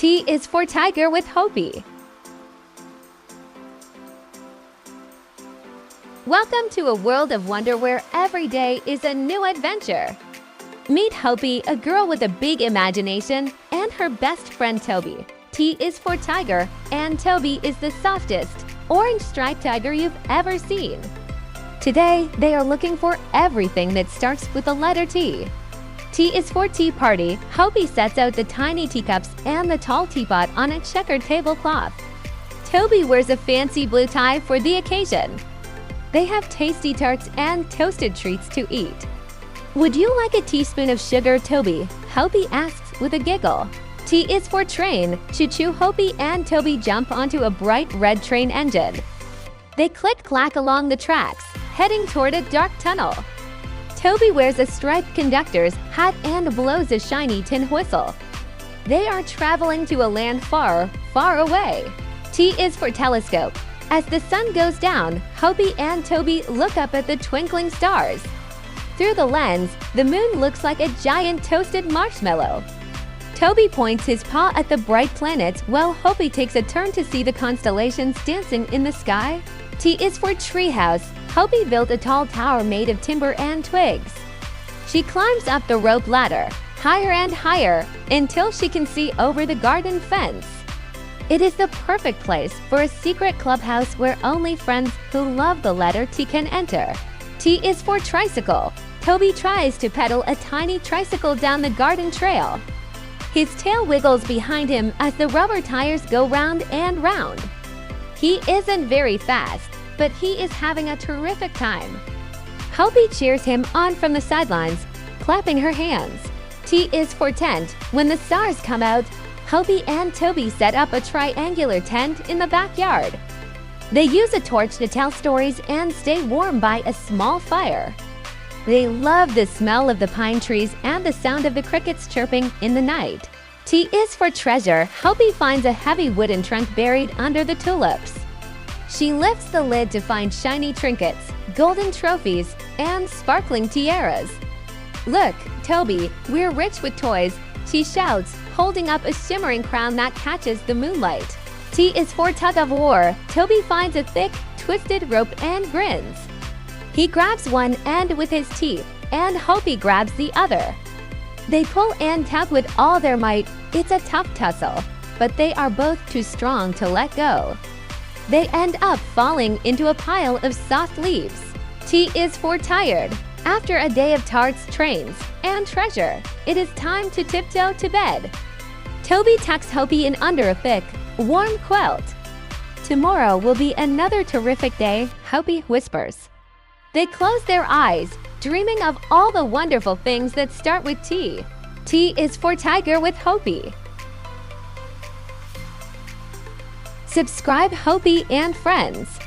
T is for tiger with Hopi. Welcome to a world of wonder where every day is a new adventure. Meet Hopi, a girl with a big imagination, and her best friend Toby. T is for tiger, and Toby is the softest, orange-striped tiger you've ever seen. Today, they are looking for everything that starts with the letter T. T is for tea party. Hopi sets out the tiny teacups and the tall teapot on a checkered tablecloth. Toby wears a fancy blue tie for the occasion. They have tasty tarts and toasted treats to eat. Would you like a teaspoon of sugar, Toby? Hopi asks with a giggle. T is for train. Choo-choo, Hopi and Toby jump onto a bright red train engine. They click-clack along the tracks, heading toward a dark tunnel. Toby wears a striped conductor's hat and blows a shiny tin whistle. They are traveling to a land far, far away. T is for telescope. As the sun goes down, Hopi and Toby look up at the twinkling stars. Through the lens, the moon looks like a giant toasted marshmallow. Toby points his paw at the bright planets while Hopi takes a turn to see the constellations dancing in the sky. T is for treehouse. Hopi built a tall tower made of timber and twigs. She climbs up the rope ladder, higher and higher, until she can see over the garden fence. It is the perfect place for a secret clubhouse where only friends who love the letter T can enter. T is for tricycle. Toby tries to pedal a tiny tricycle down the garden trail. His tail wiggles behind him as the rubber tires go round and round. He isn't very fast, but he is having a terrific time. Hopi cheers him on from the sidelines, clapping her hands. T is for tent. When the stars come out, Hopi and Toby set up a triangular tent in the backyard. They use a torch to tell stories and stay warm by a small fire. They love the smell of the pine trees and the sound of the crickets chirping in the night. T is for treasure. Hopi finds a heavy wooden trunk buried under the tulips. She lifts the lid to find shiny trinkets, golden trophies, and sparkling tiaras. Look, Toby, we're rich with toys, she shouts, holding up a shimmering crown that catches the moonlight. T is for tug of war. Toby finds a thick, twisted rope and grins. He grabs one end with his teeth, and Hopi grabs the other. They pull and tug with all their might. It's a tough tussle, but they are both too strong to let go. They end up falling into a pile of soft leaves. T is for tired. After a day of tarts, trains, and treasure, it is time to tiptoe to bed. Toby tucks Hopi in under a thick, warm quilt. Tomorrow will be another terrific day, Hopi whispers. They close their eyes, dreaming of all the wonderful things that start with T. T is for tiger with Hopi. Subscribe Hopi and Friends.